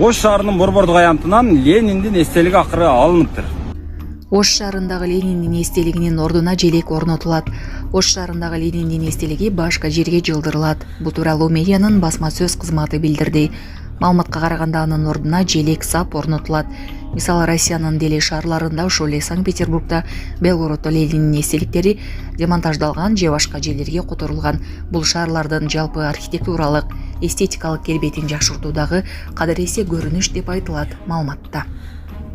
Ош шаарынын Борбордук аянтынан Лениндин эстелиги акыры алыныптыр. Ош шаарындагы Лениндин эстелигинин ордуна желек орнотулат. Ош шаарындагы Лениндин эстелиги башка жерге жылдырылат. Бул тууралуу медианын басма сөз кызматы билдирди. Маалыматка караганда анын ордуна желек сап орнотулат. Мисалы Россиянын деле шаарларында, ошол эле Санкт-Петербургда, Белгороддо Лениндин эстеликтери демонтаждалган же башка жерлерге которулган. Бул шаарлардын жалпы архитектуралык, эстетикалык келбетин жакшыртуудагы кадыресе көрүнүш деп айтылат маалыматта.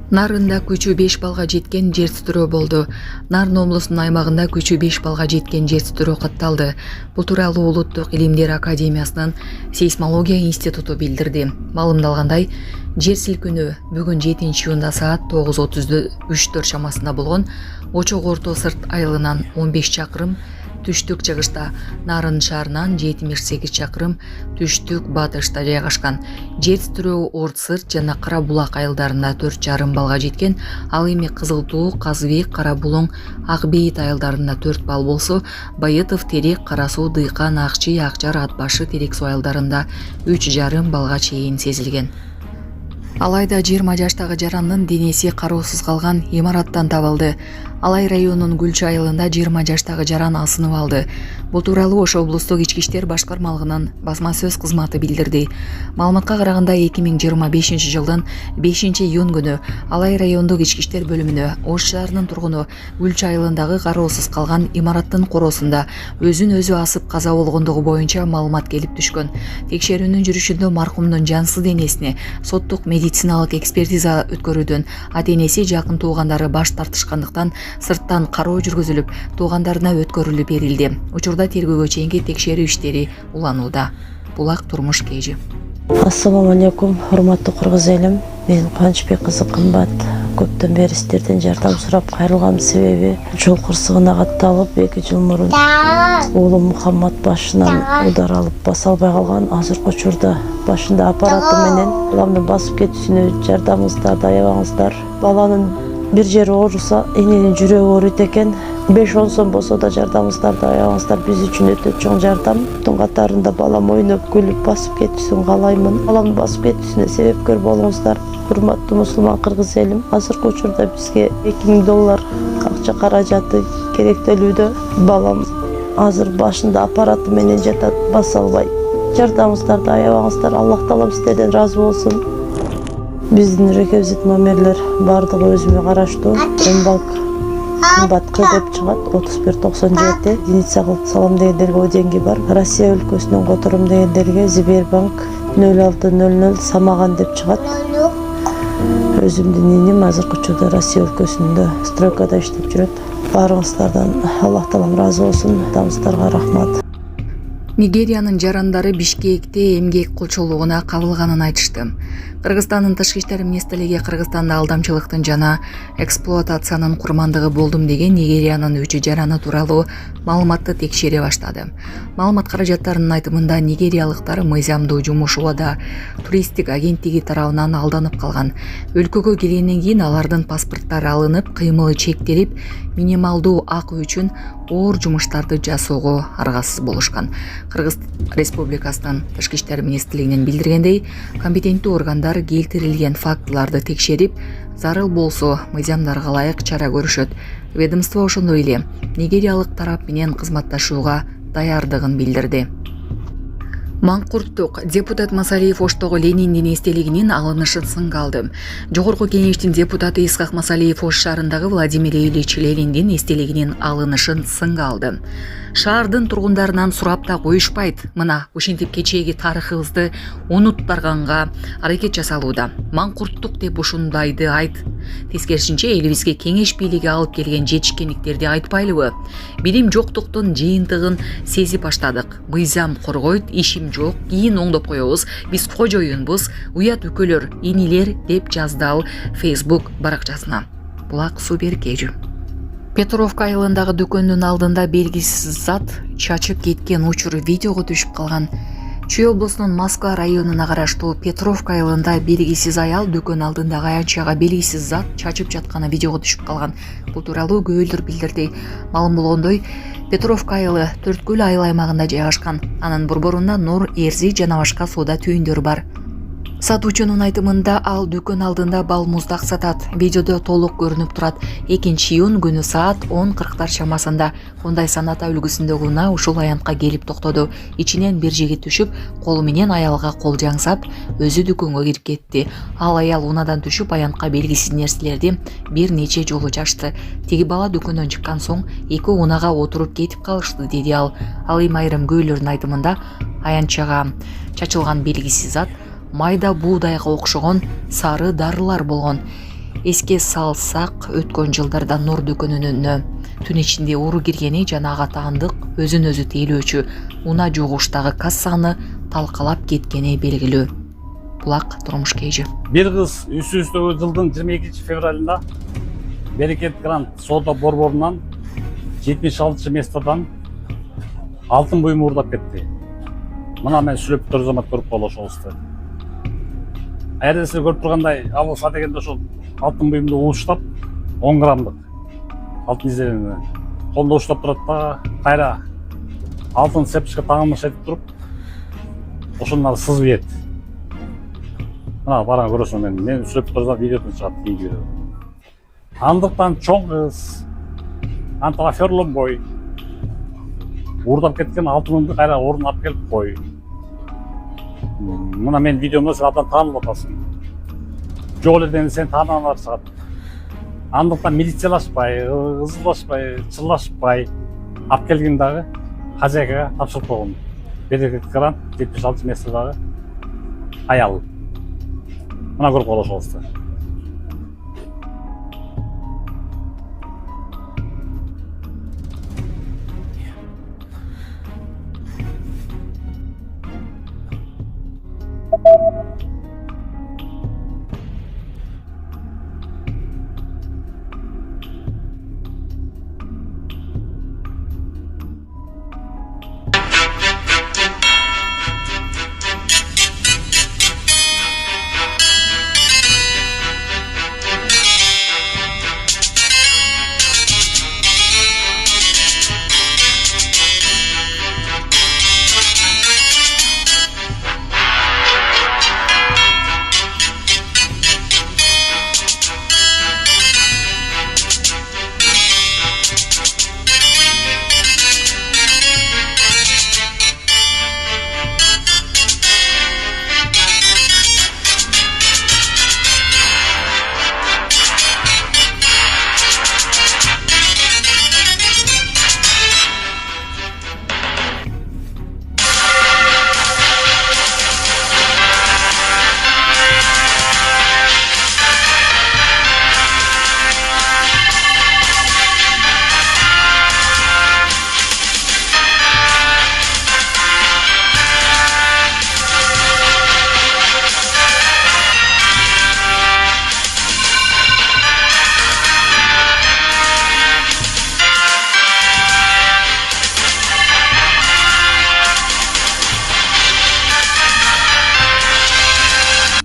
Нарында күчү 5 балга жеткен жер титирөө болду. Нарын облусунун аймагында күчү 5 балга жеткен жер титирөө катталды. Бул тууралуу Улуттук илимдер академиясынын сейсмология институту билдирди. Маалымдалгандай, жер силкинүү бүгүн 7-июнда саат 9:34 чамасында болгон. Очок Орто Сырт айылынан 15 чакырым түштүк чыгышта, Нарын шаарынан 78 чакырым түштүк батышта жайгашкан. Жер титирөө Орт Сырт жана Кара Булак айылдарында 4,5 балга жеткен, ал эми Кызыл Туу, Казыбек, Кара Булуң, Ак Бейит айылдарында 4 балл болсо, Байытов, Терек, Кара Суу, Дыйкан, Акчы, Акжар, Ат башы, Терек суу айылдарында 3,5 балга чейин сезилген. Алайда 20 жаштагы жарандын денеси кароосуз калган имараттан табылды. Алай районунун Гүлчү айылында 20 жаштагы жаран асынып алды. Бул тууралуу Ош облустук ички иштер башкармалыгынын басма сөз кызматы билдирди. Маалыматка караганда 2025 жылдын 5-июнь күнү Алай райондук ички иштер бөлүмүнө Ош шаарынын тургуну Гүлчү айылындагы кароосуз калган имараттын короосунда өзүн өзү асып каза болгондугу боюнча маалымат келип түшкөн. Текшерүүнүн жүрүшүндө маркумдун жансыз денесине соттук медициналык экспертиза өткөрүүдөн ата-энеси, жакын туугандары баш тартышкандыктан сырттан кароо жүргүзүлүп, туугандарына өткөрүлүп берилди. Учурда тергөөгө чейинки текшерүү иштери уланууда. Булак турмуш кежи. Ассаламу алейкум, урматтуу кыргыз элим. Мен Кубанычбек кызы Кымбат. Көптөн бери сиздерден жардам сурап кайрылган себеби жол кырсыгына катталып 2 жыл мурун уулум Мухаммад башынан удар алып баса албай калган. Азыркы учурда башында аппараты менен баламдын басып кетүүсүнө жардамыңыздарды аябаңыздар. Баланын бир жери ооруса, эненин жүрөгү ооруйт экен. 5-10 сом болсо да жардамыңыздарды аябаңыздар. Биз үчүн өтө чоң жардам. Тун катарында балам ойноп күлүп басып кетүүсүн каалаймын. Баламдын басып кетүүсүнө себепкер болуңуздар. Урматтуу мусулман кыргыз элим, азыркы учурда бизге $2000 акча каражаты керектелүүдө. Балам азыр башында аппараты менен жатат, баса албай. Жардамыңыздарды аябаңыздар. Аллах таалам сиздерден разы болсун. Биздин реквизит номерлер бардыгы өзүмө караштуу. Эмбанк Кымбатка деп чыгат 3197. Единица кылып салам дегендерге деньги бар. Россия өлкөсүнөн которум дегендерге Сбербанк 0600 Самаган деп чыгат. Өзүмдүн иним азыркы учурда Россия өлкөсүндө стройкада иштеп жүрөт. Баарыңыздардан Аллах таалам разы болсун. Адамдарга рахмат. Нигериянын жарандары Бишкекте эмгек кулчулугуна кабылганын айтышты. Кыргызстандын тышкы иштер министрлиги Кыргызстанда алдамчылыктын жана эксплуатациянын курмандыгы болдум деген Нигериянын 3 жараны тууралуу маалыматты текшере баштады. Маалымат каражаттарынын айтымында нигериялыктар мыйзамдуу жумуш убада туристтик агенттиги тарабынан алданып калган. Өлкөгө келгенден кийин алардын паспорттары алынып, кыймылы чектелип, минималдуу акы үчүн оор жумуштарды жасоого аргасыз болушкан. Кыргыз Республикасынын тышкы иштер министрлигинин билдиргендей, компетенттүү органдар келтирилген фактыларды текшерип, зарыл болсо мыйзамдарга ылайык чара көрүшөт. Ведомство ошондой эле нигериялык тарап менен кызматташууга даярдыгын билдирди. Маңкурттук депутат Масалиев Оштогу Лениндин эстелигинин алынышын сынга алды. Жогорку кеңештин депутаты Исхак Масалиев Ош шаарындагы Владимир Ильич Лениндин эстелигинин алынышын сынга алды. Шаардын тургундарынан сурап да коюшпайт. Мына ушинтип кечээги тарыхыбызды унуттарганга аракет жасалууда. Маңкурттук деп ушундайды айт. Тескерисинче элибизге кеңеш бийлиги алып келген жетишкендиктерди айтпайлыбы? Билим жоктуктун жыйынтыгын сезип баштадык. Мыйзам коргойт, ишим жок, кийин оңдоп коебуз. Биз кожоюнбуз, уят үкөлөр, инилер деп жазды ал Facebook баракчасына. Булак супер кежи. Петровка айылындагы дүкөндүн алдында белгисиз зат чачып кеткен учур видеого түшүп калган. Чүй облусунун Москва районуна караштуу Петровка айылында белгисиз аял дүкөн алдындагы аянтчага белгисиз зат чачып жатканы видеого түшүп калган. Бул тууралуу көөлдөр билдирди. Маалым болгондой, Петровка айылы Төрткүл айыл аймагында жайгашкан. Анын борборунда Нур, Эрзи жана башка соода түйүндөр бар. Сатуучунун айтымында ал дүкөн алдында бал муздак сатат. Видеодо толук көрүнүп турат. 2-июнь күнү саат 10:40 чамасында Хундай Саната үлгүсүндөгү унаа ушул аянтка келип токтоду. Ичинен бир жигит түшүп, колу менен аялга кол жаңсап, өзү дүкөнгө кирип кетти. Ал аял унадан түшүп, аянтка белгисиз нерселерди бир нече жолу чачты. Тиги бала дүкөндөн чыккан соң эки унага отуруп кетип калышты, деди ал. Ал эми айрым күбөлөрдүн айтымында аянтчага чачылган белгисиз зат майда буудайга окшогон сары дарылар болгон. Эске салсак, өткөн жылдарда Нур дүкөнүнө түн ичинде уру киргени жана ага таандык өзүн өзү тейлөөчү унаа жугуштагы кассаны талкалап кеткени белгилүү. Булак турмуш кейжи. Bir kız üstü жылдын 22 февралында Берекет Грант соода борборунан 76 местодан алтын буюм уурдап кетти. Мына мен сүйлөп туруп замат көрүп калып ошолусту. Айрысы көрүп тургандай, ал сатегенде ошол алтын буюмду ууштап 10 граммдык алтын изделени колдо ууштап турат да, кайра алтын цепочка тагылмыш этип туруп, ошондон сызып ийет. Мына бараң көрөсүң, мен сүйлөп турсам видеодон чыгат видео. Андыктан чоң кыз антага ферлонбой уурдап кеткен алтыныңды кайра ордуна алып келип кой. Мына мен видеомда сен абдан таанылып атасың. Жок эле сен таанылар саат. Андыктан милициялашпай, ызылдашпай, чыллашпай алып келген дагы хозяйкага тапшырып койгон. Берекет Грант 76 местодагы аял. Мына көрүп калып ошолусту.